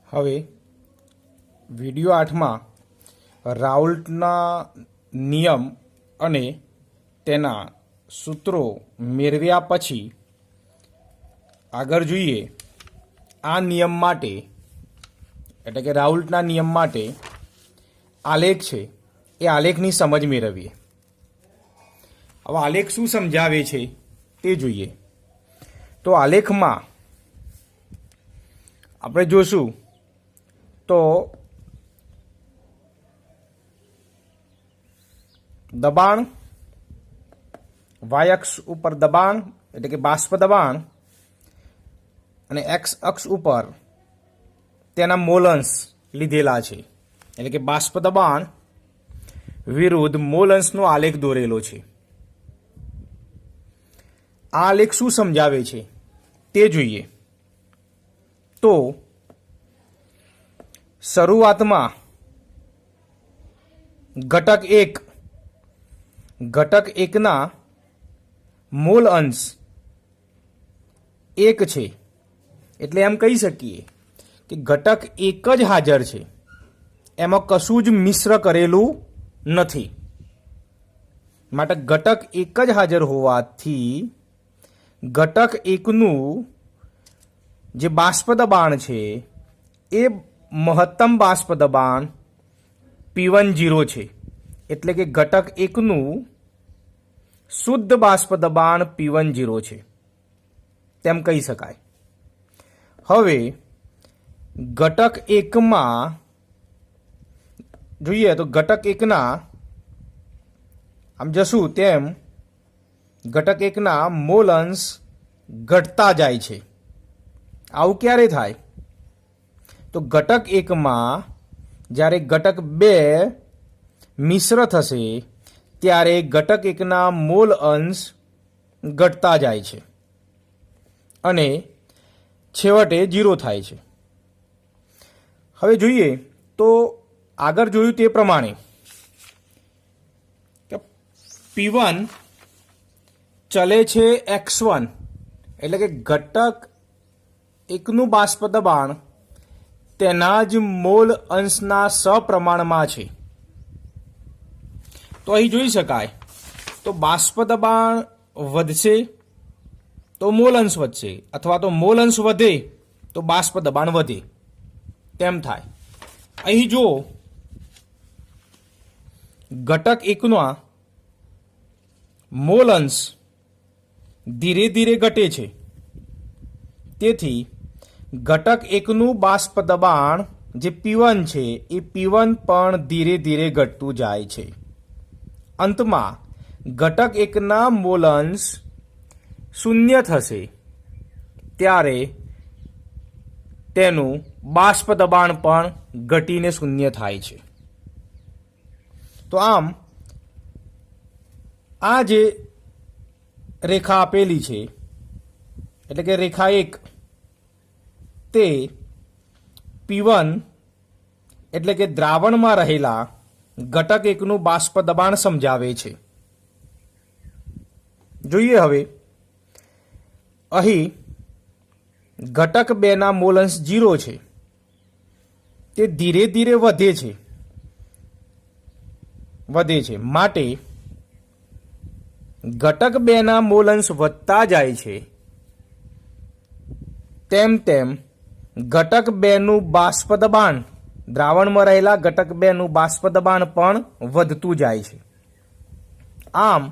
હવે વિડિયો 8માં રાઉલ્ટના નિયમ અને તેના સૂત્રો મેળવ્યા પછી આગળ જોઈએ આ નિયમ માટે એટલે કે રાઉલ્ટના નિયમ માટે આલેખ છે એ આલેખની સમજ મેળવીએ। હવે આલેખ શું સમજાવે છે તે જોઈએ। તો આલેખમાં આપણે જોશું તો દબાણ વાય અક્ષ ઉપર દબાણ એટલે કે બાષ્પ દબાણ અને એક્સ અક્ષ ઉપર તેના મોલ અંશ લીધેલા છે એટલે કે બાષ્પ દબાણ વિરુદ્ધ મોલ અંશનો આલેખ દોરેલો છે। આ આલેખ શું સમજાવે છે તે જોઈએ। તો શરૂઆતમાં ઘટક એકના મોલ અંશ 1 છે એટલે એમ કહી શકીએ કે ઘટક એક જ હાજર છે, એમાં કશું જ મિશ્ર કરેલું નથી। માટે ઘટક એક જ હાજર હોવાથી ઘટક એકનું જે બાષ્પ દબાણ છે એ મહત્તમ બાષ્પ દબાણ P10 છે એટલે કે ઘટક એકનું શુદ્ધ બાષ્પ દબાણ P10 છે તેમ કહી શકાય। હવે ઘટક એકમાં જોઈએ તો ઘટક એકના આમ જશું તેમ ઘટક એકના મોલ અંશ ઘટતા જાય છે। આવું ક્યારે થાય? તો ઘટક એકમાં જ્યારે ઘટક 2 મિશ્ર થશે ત્યારે ઘટક એકના મોલ અંશ ઘટતા જાય છે અને છેવટે 0 થાય છે। હવે જોઈએ તો આગળ જોયું તે પ્રમાણે કે P1 ચલે છે x1 એટલે કે ઘટક એકનું બાષ્પ દબાણ તેના જ મોલ અંશના સપ્રમાણમાં છે। તો અહીં જોઈ શકાય તો બાષ્પ દબાણ વધશે તો મોલ અંશ વધશે અથવા તો મોલ અંશ વધે તો બાષ્પ દબાણ વધે તેમ થાય। અહીં જો ઘટક એકનો મોલ અંશ ધીરે ધીરે ઘટે છે તેથી ઘટક એકનું બાષ્પ દબાણ જે P1 છે એ P1 પણ ધીરે ધીરે ઘટતું જાય છે। અંતમાં ઘટક એકના મોલ અંશ 0 થશે ત્યારે તેનું બાષ્પ દબાણ પણ ઘટીને 0 થાય છે। તો આમ આ જે રેખા આપેલી છે એટલે કે રેખા 1 તે P1 એટલે કે દ્રાવણમાં રહેલા ઘટક એકનું બાષ્પ દબાણ સમજાવે છે। જોઈએ હવે અહીં ઘટક 2 ના મોલ અંશ 0 છે તે ધીરે ધીરે વધે છે માટે ઘટક 2 ના મોલ અંશ વધતા જાય છે તેમ તેમ ઘટક 2 નું બાષ્પ દબાણ દ્રાવણમાં રહેલા ઘટક 2 નું બાષ્પ દબાણ પણ વધતું જાય છે। આમ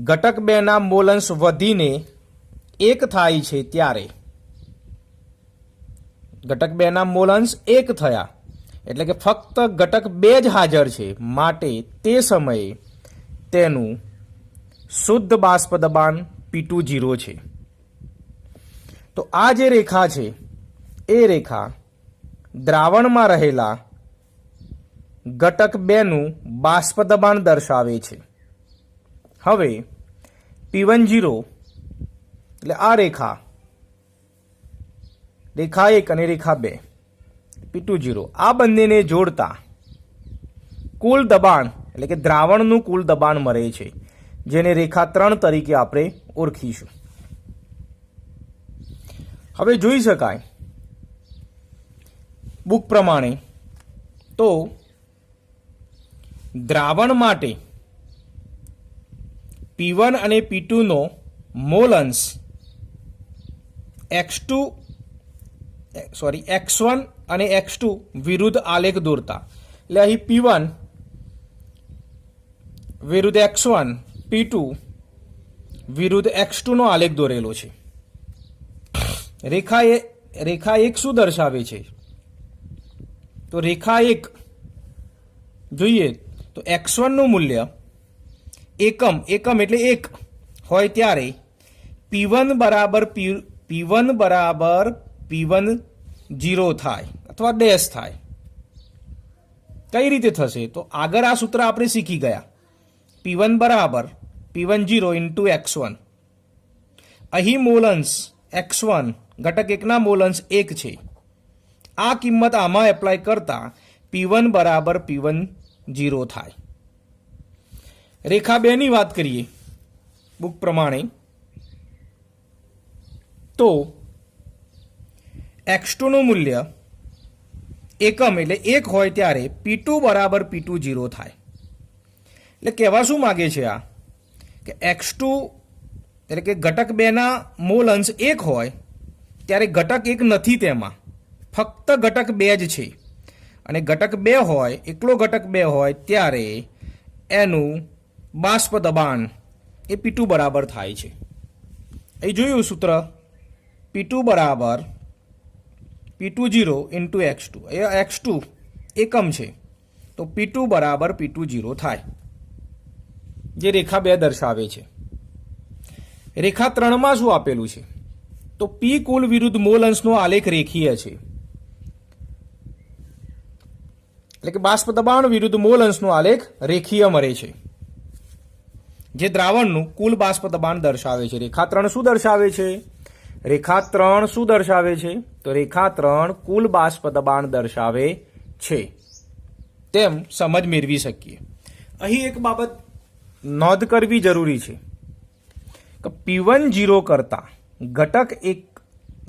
ઘટક 2 ના મોલ અંશ વધીને 1 થાય છે ત્યારે ઘટક 2 ના મોલ અંશ 1 થયા એટલે કે ફક્ત ઘટક 2 જ હાજર છે માટે તે સમયે તેનું શુદ્ધ બાષ્પ દબાણ P20 છે। તો આ જે રેખા છે એ રેખા દ્રાવણમાં રહેલા ઘટક 2 નું બાષ્પ દબાણ દર્શાવે છે। હવે P10 એટલે આ રેખા 1 અને રેખા 2 P20 આ બંનેને જોડતા કુલ દબાણ એટલે કે દ્રાવણનું કુલ દબાણ મળે છે જેને રેખા 3 તરીકે આપણે ઓળખીશું। હવે જોઈ શકાય બુક પ્રમાણે તો દ્રાવણ માટે P1 અને P2 નો મોલ અંશ x1 અને x2 વિરુદ્ધ આલેખ દોરતા, એટલે અહીં P1 વિરુદ્ધ x1, P2 વિરુદ્ધ x2 નો આલેખ દોરેલો છે. રેખા એક શું દર્શાવે છે? તો રેખા એક જોઈએ તો x1 નું મૂલ્ય એકમ એટલે 1 હોય ત્યારે P1 બરાબર P1 0 થાય અથવા ડેશ થાય. કઈ રીતે થશે? તો આગળ આ સૂત્ર આપણે શીખી ગયા. P1 બરાબર P1 0 ઇન્ટુ x1. અહીં મોલંશ x1 ઘટક એકના મોલંશ 1 છે. આ કિંમત આમાં એપ્લાય કરતા P1 બરાબર P1 0 થાય. રેખા 2 ની વાત કરીએ બુક પ્રમાણે તો x2 નું મૂલ્ય એકમ એટલે 1 હોય ત્યારે P2 બરાબર P2 0 થાય. એટલે કહેવા શું માગે છે આ કે x2 એટલે કે ઘટક 2 ના મોલ અંશ 1 હોય ત્યારે ઘટક 1 નથી, તેમાં ફક્ત ઘટક 2 જ છે. અને ઘટક 2 હોય, એકલો ઘટક 2 હોય ત્યારે એનું બાષ્પ દબાણ એ P2 બરાબર થાય છે. અહીં જોયું સૂત્ર P2 બરાબર P2 0 ઇન્ટુ x2. એ x2 એકમ છે તો P2 બરાબર P2 0 થાય, જે રેખા 2 દર્શાવે છે. રેખા 3 માં શું આપેલું છે? તો P કુલ વિરુદ્ધ મોલ અંશનો આલેખ રેખીય છે, એટલે કે બાષ્પ દબાણ વિરુદ્ધ મોલ અંશનો આલેખ રેખીય મળે છે, જે દ્રાવણનું કુલ બાષ્પ દબાણ દર્શાવે છે. રેખા 3 શું દર્શાવે છે? રેખા 3 શું દર્શાવે છે? તો રેખા 3 કુલ બાષ્પ દબાણ દર્શાવે છે, તેમ સમજ મેળવી શકીએ. અહીં એક બાબત નોંધ કરવી જરૂરી છે કે P1 0 કરતા ઘટક 1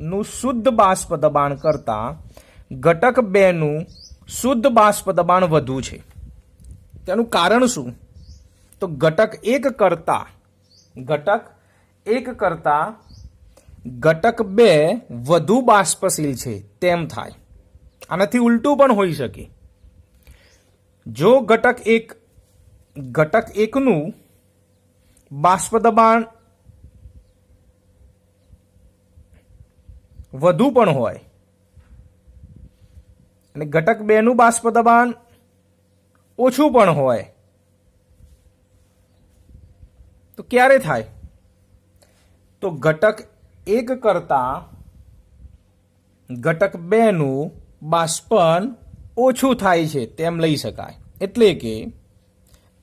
નું શુદ્ધ બાષ્પ દબાણ કરતા ઘટક 2 નું શુદ્ધ બાષ્પ દબાણ વધુ છે. તેનું કારણ શું? તો ઘટક 1 કરતા ઘટક 2 વધુ બાષ્પશીલ છે તેમ થાય. આનાથી ઉલટું પણ હોઈ શકે. જો ઘટક 1 નું બાષ્પ દબાણ વધુ પણ હોય અને ઘટક 2 નું બાષ્પ દબાણ ઓછું પણ હોય તો ક્યારે થાય? તો ઘટક 1 કરતા ઘટક 2 નું બાષ્પન ઓછું થાય છે તેમ લઈ શકાય. એટલે કે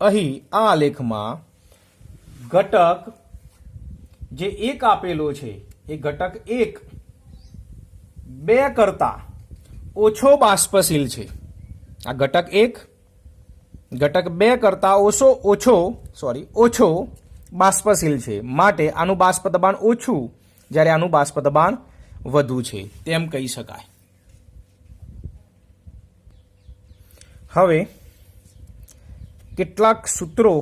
અહીં આ આલેખમાં ઘટક જે 1 આપેલો છે એ ઘટક 1 2 કરતા ઓછો બાષ્પશીલ છે. આ ઘટક 1 ઘટક 2 કરતા ઓછો બાષ્પશીલ છે, માટે આનું બાષ્પ દબાણ ઓછું જ્યારે આનું બાષ્પ દબાણ વધુ છે તેમ કહી શકાય. હવે કેટલાક સૂત્રો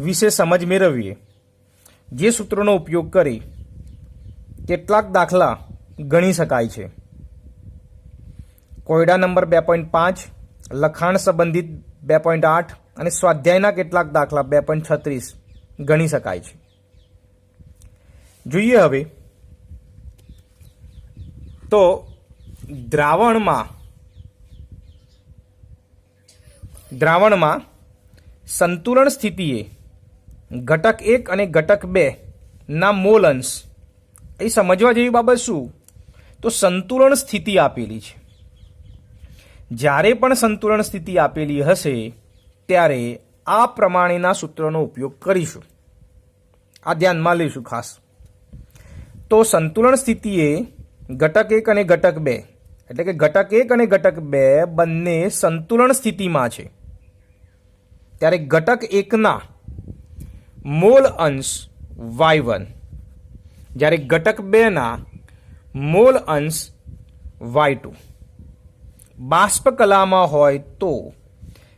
વિશે સમજ મેળવીએ, જે સૂત્રોનો ઉપયોગ કરી કેટલાક દાખલા ગણી શકાય છે. કોયડા નંબર 2.5, લખાણ સંબંધિત 2.8 અને સ્વાધ્યાયના કેટલાક દાખલા 2.36 ગણી શકાય છે. જોઈએ હવે તો દ્રાવણમાં સંતુલન સ્થિતિએ ઘટક 1 અને ઘટક 2 ના મોલ અંશ. એ સમજવા જેવી બાબત શું? તો સંતુલન સ્થિતિ આપેલી છે. જ્યારે પણ સંતુલન સ્થિતિ આપેલી હશે ત્યારે આ પ્રમાણેના સૂત્રનો ઉપયોગ કરીશું. આ ધ્યાનમાં લઈશું ખાસ. તો સંતુલન સ્થિતિએ ઘટક 1 અને ઘટક 2 એટલે કે ઘટક 1 અને ઘટક 2 બંને સંતુલન સ્થિતિમાં છે ત્યારે ઘટક 1 ના મોલ અંશ y1 જ્યારે ઘટક 2 ના મોલ અંશ y2. બાષ્પ કલામાં હોય તો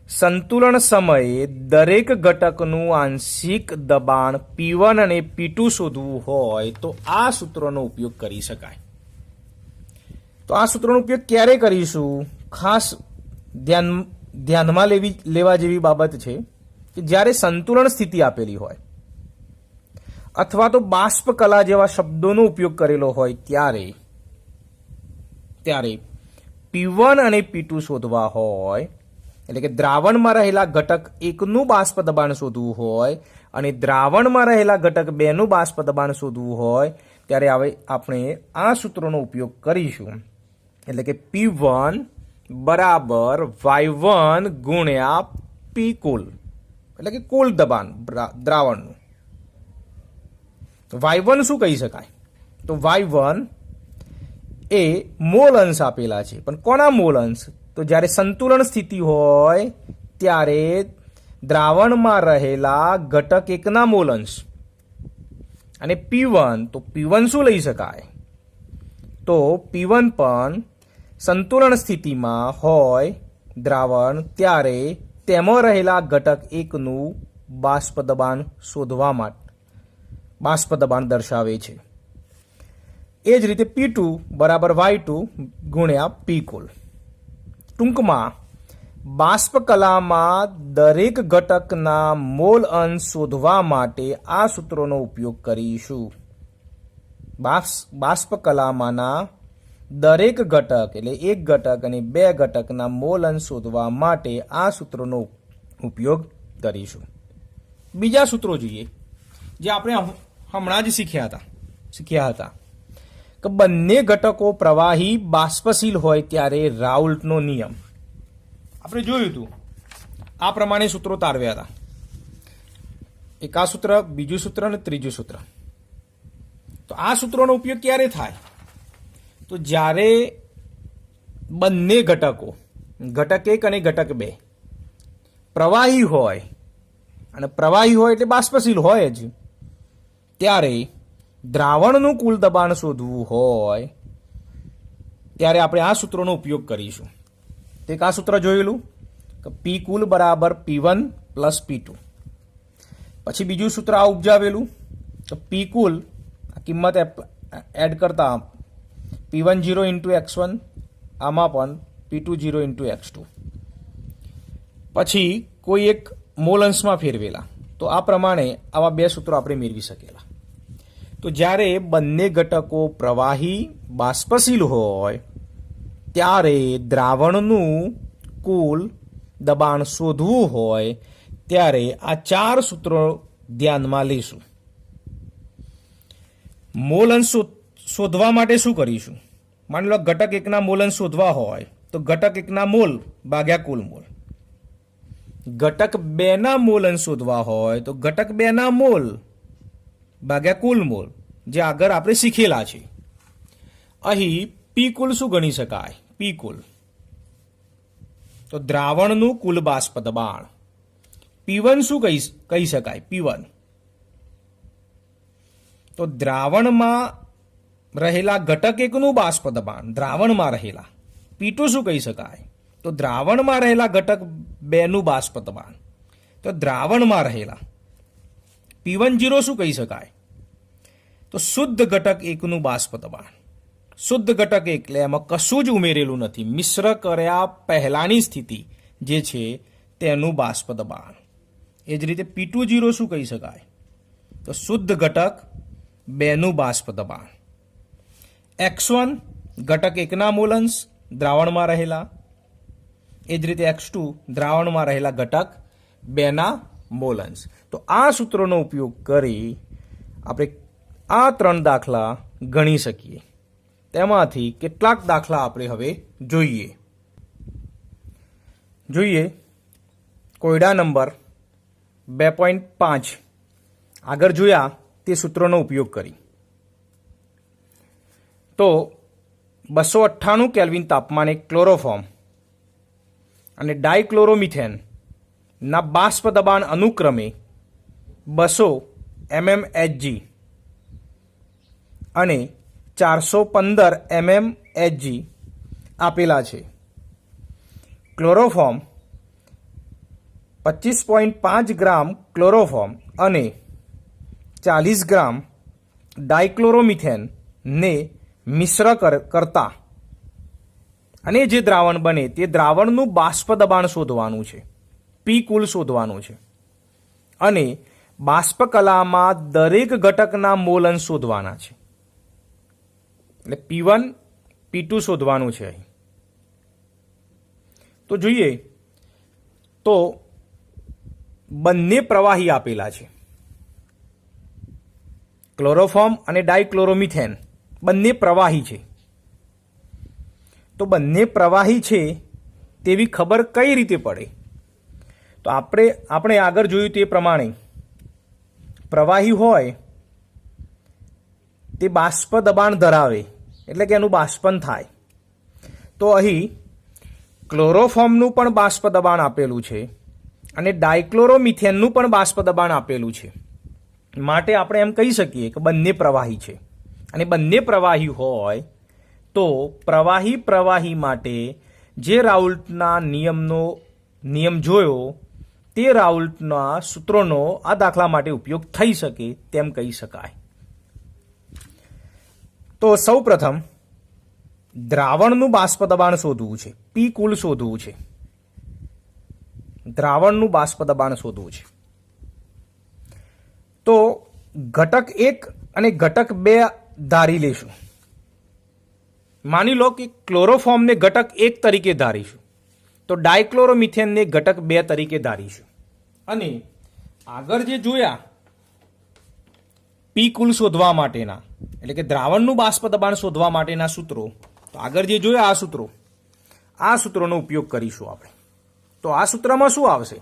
સંતુલન સમયે દરેક ઘટકનું આંશિક દબાણ P1 અને P2 શોધવું હોય તો આ સૂત્રનો ઉપયોગ કરી શકાય. તો આ સૂત્રનો ઉપયોગ ક્યારે કરીશું? ખાસ ધ્યાનમાં લેવા જેવી બાબત છે કે જ્યારે સંતુલન સ્થિતિ આપેલી હોય અથવા તો બાષ્પ કલા જેવા શબ્દોનો ઉપયોગ કરેલો હોય ત્યારે P1 અને P2 શોધવા હોય, એટલે કે દ્રાવણમાં રહેલા ઘટક 1 નું બાષ્પ દબાણ શોધવું હોય અને દ્રાવણમાં રહેલા ઘટક 2 નું બાષ્પ દબાણ શોધવું હોય ત્યારે આપણે આ સૂત્રનો ઉપયોગ કરીશું. એટલે કે P1 બરાબર Y1 ગુણ્યા P કુલ, એટલે કે કુલ દબાણ દ્રાવણનું. Y1 શું કહી શકાય? તો Y1 એ મોલ અંશ આપેલા છે, પણ કોના મોલ અંશ? તો જ્યારે સંતુલન સ્થિતિ હોય ત્યારે દ્રાવણમાં રહેલા ઘટક 1 ના મોલ અંશ. અને P1, તો P1 શું લઈ શકાય? તો P1 પણ સંતુલન સ્થિતિમાં હોય દ્રાવણ ત્યારે તેમાં રહેલા ઘટક 1 નું બાષ્પ દબાણ શોધવા માટે બાષ્પ દબાણ દર્શાવે છે. એ જ રીતે P2 બરાબર Y2 ગુણ્યા P કુલ. ટૂંકમાં બાષ્પ કલામાં દરેક ઘટકના મોલ અંશ શોધવા માટે આ સૂત્રોનો ઉપયોગ કરીશું. બાષ્પ કલામાંના દરેક ઘટક, એટલે એક ઘટક અને 2 ઘટકના મોલ અંશ શોધવા માટે આ સૂત્રોનો ઉપયોગ કરીશું. બીજા સૂત્રો જોઈએ જે આપણે હમણાં જ શીખ્યા હતા કે બંને ઘટકો પ્રવાહી બાષ્પશીલ હોય ત્યારે રાઉલ્ટનો નિયમ આપણે જોયું હતું. આ પ્રમાણે સૂત્રો તારવ્યા હતા. એક આ સૂત્ર, બીજું સૂત્ર અને ત્રીજું સૂત્ર. તો આ સૂત્રોનો ઉપયોગ ક્યારે થાય? તો જ્યારે બંને ઘટકો, ઘટક 1 અને ઘટક 2 પ્રવાહી હોય, અને પ્રવાહી હોય એટલે બાષ્પશીલ હોય જ, ત્યારે દ્રાવણનું કુલ દબાણ શોધવું હોય ત્યારે આપણે આ સૂત્રોનો ઉપયોગ કરીશું. તો એક આ સૂત્ર જોયેલું કે P કુલ બરાબર P1 પ્લસ P2. પછી બીજું સૂત્ર આ ઉપજાવેલું તો P કુલ કિંમત એડ કરતા P10 ઇન્ટુ x1, આમાં પણ P20 ઇન્ટુ x2. પછી કોઈ એક મોલ અંશમાં ફેરવેલા. તો આ પ્રમાણે આવા 2 સૂત્રો આપણે મેળવી શકેલા. તો જ્યારે બંને ઘટકો પ્રવાહી બાષ્પશીલ હોય ત્યારે દ્રાવણનું કુલ દબાણ શોધવું હોય ત્યારે આ 4 સૂત્રો ધ્યાનમાં લઈશું. મોલ અંશ શોધવા માટે શું કરીશું? માની લો ઘટક 1 ના મોલ અંશ શોધવા હોય તો ઘટક 1 ના મોલ ભાગ્યા કુલ મોલ. ઘટક 2 ના મોલ અંશ શોધવા હોય તો ઘટક 2 ના મોલ ભાગ્યા કુલ મોલ, જે આગળ આપણે શીખેલા છે. અહીં P કુલ શું ગણી શકાય? P કુલ તો દ્રાવણનું કુલ બાષ્પ દબાણ. P1 શું કહી શકાય? P1 તો દ્રાવણમાં રહેલા ઘટક 1 નું બાષ્પ દબાણ, દ્રાવણમાં રહેલા. P2 શું કહી શકાય? તો દ્રાવણમાં રહેલા ઘટક 2 નું બાષ્પ દબાણ, તો દ્રાવણમાં રહેલા. P10 શું કહી શકાય? તો શુદ્ધ ઘટક 1 નું બાષ્પ દબાણ. શુદ્ધ ઘટક એટલે એમાં કશું જ ઉમેરેલું નથી, મિશ્ર કર્યા પહેલાની સ્થિતિ જે છે તેનું બાષ્પ દબાણ. એ જ રીતે P20 શું કહી શકાય? તો શુદ્ધ ઘટક 2 નું બાષ્પ દબાણ. x1 ઘટક 1 ના મોલ અંશ દ્રાવણમાં રહેલા. એ જ રીતે x2 દ્રાવણમાં રહેલા ઘટક 2 ના મોલ અંશ. તો આ સૂત્રોનો ઉપયોગ કરી આપણે આ 3 દાખલા ગણી શકીએ. તેમાંથી કેટલાક દાખલા આપણે હવે જોઈએ. કોયડા નંબર 2.5 આગળ જોયા તે સૂત્રોનો ઉપયોગ કરી. તો 298 કેલ્વિન તાપમાને ક્લોરોફોર્મ અને ડાયક્લોરોમિથેન ના બાષ્પ દબાણ અનુક્રમે 200 mmHg અને 415 mmHg આપેલા છે. ક્લોરોફોર્મ 25.5 ગ્રામ ક્લોરોફોર્મ અને 40 ગ્રામ ડાયક્લોરોમિથેન ને મિશ્ર કરતા અને જે દ્રાવણ બને તે દ્રાવણનું બાષ્પ દબાણ શોધવાનું છે, પી કુલ શોધવાનું છે અને બાષ્પ કલામાં દરેક ઘટકના મોલ અંશ શોધવાના છે. એટલે P1 P2 શોધવાનું છે. અહીં તો જોઈએ તો બંને પ્રવાહી આપેલા છે, ક્લોરોફોર્મ અને ડાયક્લોરોમિથેન બંને પ્રવાહી છે. તો બંને પ્રવાહી છે તેવી ખબર કઈ રીતે પડે? તો આપણે આગળ જોયું તે પ્રમાણે પ્રવાહી હોય તે બાષ્પ દબાણ ધરાવે, એટલે કે એનું બાષ્પન થાય. તો અહીં ક્લોરોફોર્મનું પણ બાષ્પ દબાણ આપેલું છે અને ડાયક્લોરોમિથેનનું પણ બાષ્પ દબાણ આપેલું છે. માટે આપણે એમ કહી શકીએ કે બંને પ્રવાહી છે. અને બંને પ્રવાહી હોય તો પ્રવાહી માટે જે રાઉલ્ટના નિયમ જોયો તે રાઉલ્ટના સૂત્રોનો આ દાખલા માટે ઉપયોગ થઈ શકે તેમ કહી શકાય. તો સૌ પ્રથમ દ્રાવણનું બાષ્પ દબાણ શોધવું છે, પી કુલ શોધવું છે. દ્રાવણનું બાષ્પ દબાણ શોધવું છે. તો ઘટક 1 અને ઘટક 2 ધારી લેશું. માની લો કે ક્લોરોફોર્મને ઘટક 1 તરીકે ધારીશું, તો ડાયક્લોરોમિથેનને ઘટક 2 તરીકે ધારીશું. અને આગળ જે જોયા પી કુલ શોધવા માટેના, એટલે કે દ્રાવણનું બાષ્પ દબાણ શોધવા માટેના સૂત્રો, તો આગળ જે જોયા આ સૂત્રોનો ઉપયોગ કરીશું આપણે. તો આ સૂત્રમાં શું આવશે?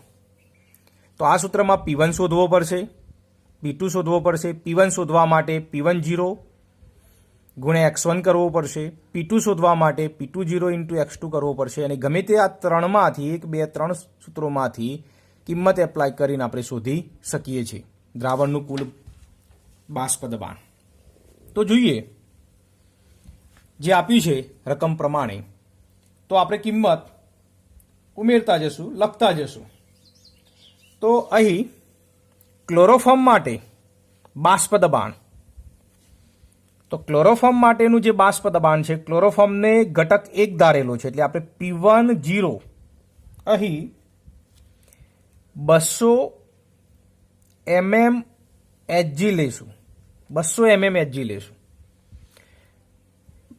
તો આ સૂત્રમાં P1 શોધવો પડશે, P2 શોધવો પડશે. P1 શોધવા માટે P1 0 ગુણ્યા x1 કરવો પડશે. P2 શોધવા માટે P2 0 ઇન્ટુ x2 કરવો પડશે. અને ગમે તે આ ત્રણમાંથી 1, 2, 3 સૂત્રોમાંથી કિંમત એપ્લાય કરીને આપણે શોધી શકીએ છીએ દ્રાવણનું કુલ બાષ્પ દબાણ. તો જોઈએ જે આપ્યું છે રકમ પ્રમાણે, તો આપણે કિંમત ઉમેરતા જશું, લખતા જશું. તો અહીં ક્લોરોફોર્મ માટે બાષ્પ દબાણ, તો ક્લોરોફોર્મ માટેનું જે બાષ્પ દબાણ છે, ક્લોરોફોર્મને ઘટક 1 ધારેલો છે, એટલે આપણે P1 0 અહીં 200 mm Hg લેશું. 200 mm Hg લેશું.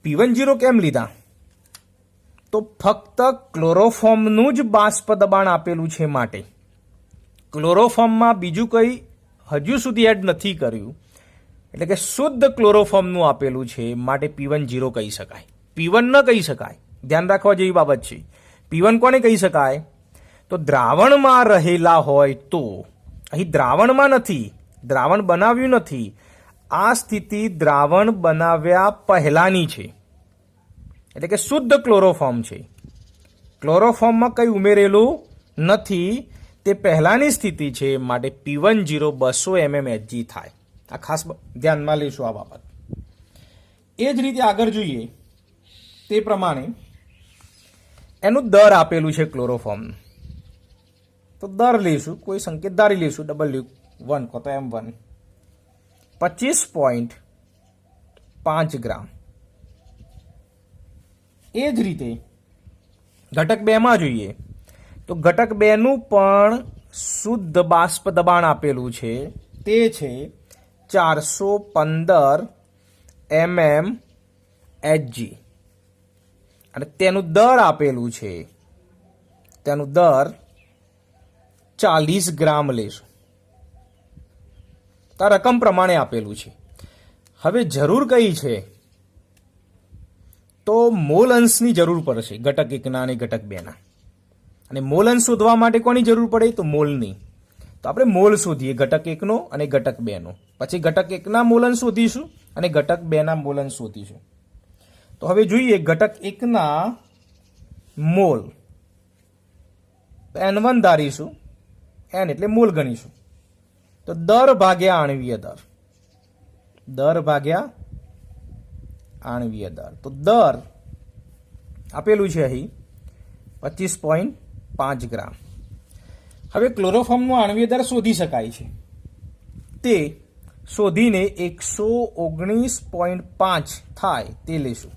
P1 0 કેમ લીધા? તો ફક્ત ક્લોરોફોર્મનું જ બાષ્પ દબાણ આપેલું છે માટે. ક્લોરોફોર્મમાં બીજું કંઈ હજુ સુધી એડ નથી કર્યું, એટલે કે શુદ્ધ ક્લોરોફોર્મનું આપેલું છે માટે P1 0 કહી શકાય. P1 ન કહી શકાય, ધ્યાન રાખવા જેવી બાબત છે. P1 કોને કહી શકાય? તો દ્રાવણમાં રહેલા હોય તો. અહીં દ્રાવણમાં નથી, દ્રાવણ બનાવ્યું નથી. આ સ્થિતિ દ્રાવણ બનાવ્યા પહેલાની છે, એટલે કે શુદ્ધ ક્લોરોફોર્મ છે. ક્લોરોફોર્મમાં કંઈ ઉમેરેલું નથી, તે પહેલાની સ્થિતિ છે માટે P1 0 200 mm Hg થાય. આ ખાસ ધ્યાનમાં લઈશું આ બાબત. એ જ રીતે આગળ જોઈએ તે પ્રમાણે એનું દર આપેલું છે ક્લોરોફોર્મનું. તો દર લઈશું, કોઈ સંકેત ધારી લઈશું, W1 કો તો M1 25.5 ગ્રામ. એ જ રીતે ઘટક 2 માં જોઈએ તો ઘટક 2 નું પણ શુદ્ધ બાષ્પ દબાણ આપેલું છે, તે છે 415 mm Hg અને તેનું દર આપેલું છે, તેનું દર 40 ગ્રામ લેશું. તો આ રકમ પ્રમાણે આપેલું છે. હવે જરૂર કઈ છે? તો મોલ અંશની જરૂર પડશે ઘટક 1 ના અને ઘટક 2 ના. અને મોલ અંશ શોધવા માટે કોની જરૂર પડે? તો મોલની. તો આપણે મોલ શોધીએ ઘટક 1 નો અને ઘટક 2 નો. પછી ઘટક 1 ના મોલ અંશ શોધીશું અને ઘટક 2 ના મોલ અંશ શોધીશું. તો હવે જોઈએ ઘટક 1 ના મોલ. N1 ધારીશું, N એટલે મોલ ગણીશું. તો દર ભાગ્યા આણવીય દર, દર ભાગ્યા આણવીય દર. તો દર આપેલું છે અહીં 25.5 ગ્રામ. હવે ક્લોરોફોર્મનો આણ્વીય દર શોધી શકાય છે. તે શોધીને 119.5 થાય તે લેશું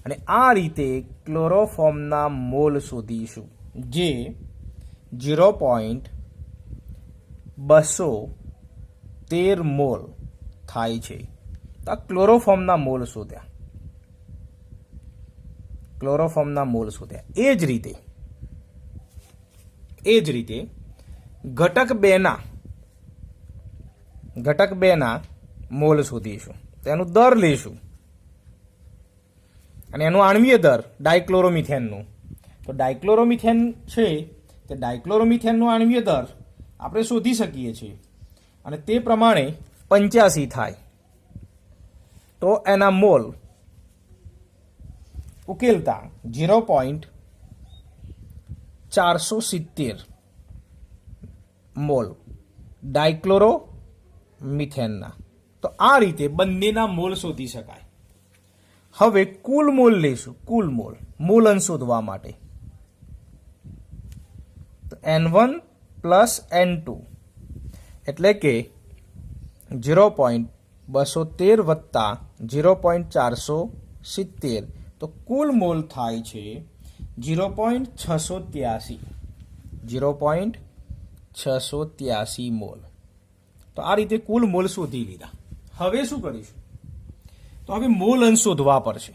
અને આ રીતે ક્લોરોફોર્મના મોલ શોધીશું, જે 0.213 મોલ થાય છે. તો આ ક્લોરોફોર્મના મોલ શોધ્યા, ક્લોરોફોર્મના મોલ શોધ્યા. એ જ રીતે ઘટક 2 ના મોલ શોધીશું. તેનું દર લેશું અને એનું આણ્વીય દર ડાયક્લોરોમિથેનનું. તો ડાયક્લોરોમિથેન છે તે ડાયક્લોરોમિથેનનો આણ્વીય દર આપણે શોધી શકીએ છીએ અને તે પ્રમાણે 85 થાય. તો એના મોલ ઉકેલતા 0.470 મોલ ડાયક્લોરોમિથેનના. તો આ રીતે બંનેના મોલ શોધી શકાય. હવે કુલ મોલ લઈશું, કુલ મોલ અંશ શોધવા માટે. તો N1 પ્લસ N2 એટલે કે 0.213 વત્તા 0.470, તો કુલ મોલ થાય છે 0.683 મોલ. તો આ રીતે કુલ મોલ શોધી લીધા. હવે શું કરીશું? તો હવે મોલ અંશ શોધવા પડશે.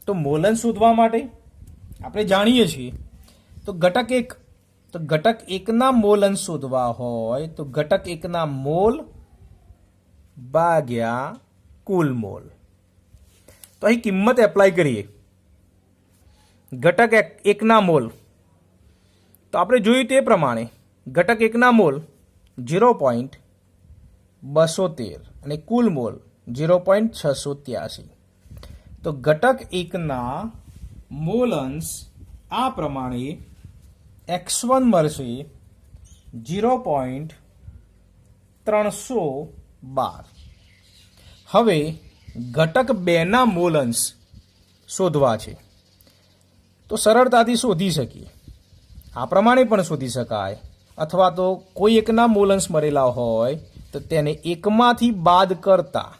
તો મોલ અંશ શોધવા માટે આપણે જાણીએ છીએ તો ઘટક 1 ના મોલ અંશ શોધવા હોય તો ઘટક 1 ના મોલ ભાગ્યા કુલ મોલ. તો અહીં કિંમત એપ્લાય કરીએ. ઘટક 1 ના મોલ, તો આપણે જોયું તે પ્રમાણે ઘટક 1 ના મોલ 0.213 અને કુલ મોલ 0.683. તો ઘટક 1 ના મોલ અંશ આ પ્રમાણે x1 મળશે 0.312. હવે ઘટક 2 ના મોલ અંશ શોધવા છે તો સરળતાથી શોધી શકીએ. આ પ્રમાણે પણ શોધી શકાય, અથવા તો કોઈ એકના મોલ અંશ મળેલા હોય તો તેને એકમાંથી બાદ કરતા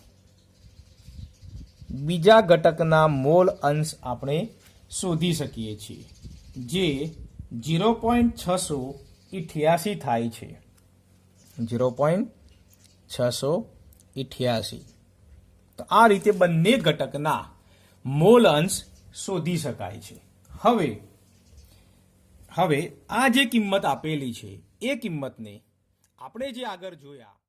બીજા ઘટકના મોલ અંશ આપણે શોધી શકીએ છીએ, જે 0.688 થાય છે. 0.688. તો આ રીતે બંને ઘટકના મોલ અંશ શોધી શકાય છે. હવે આ જે કિંમત આપેલી છે એ કિંમતને આપણે જે આગળ જોયા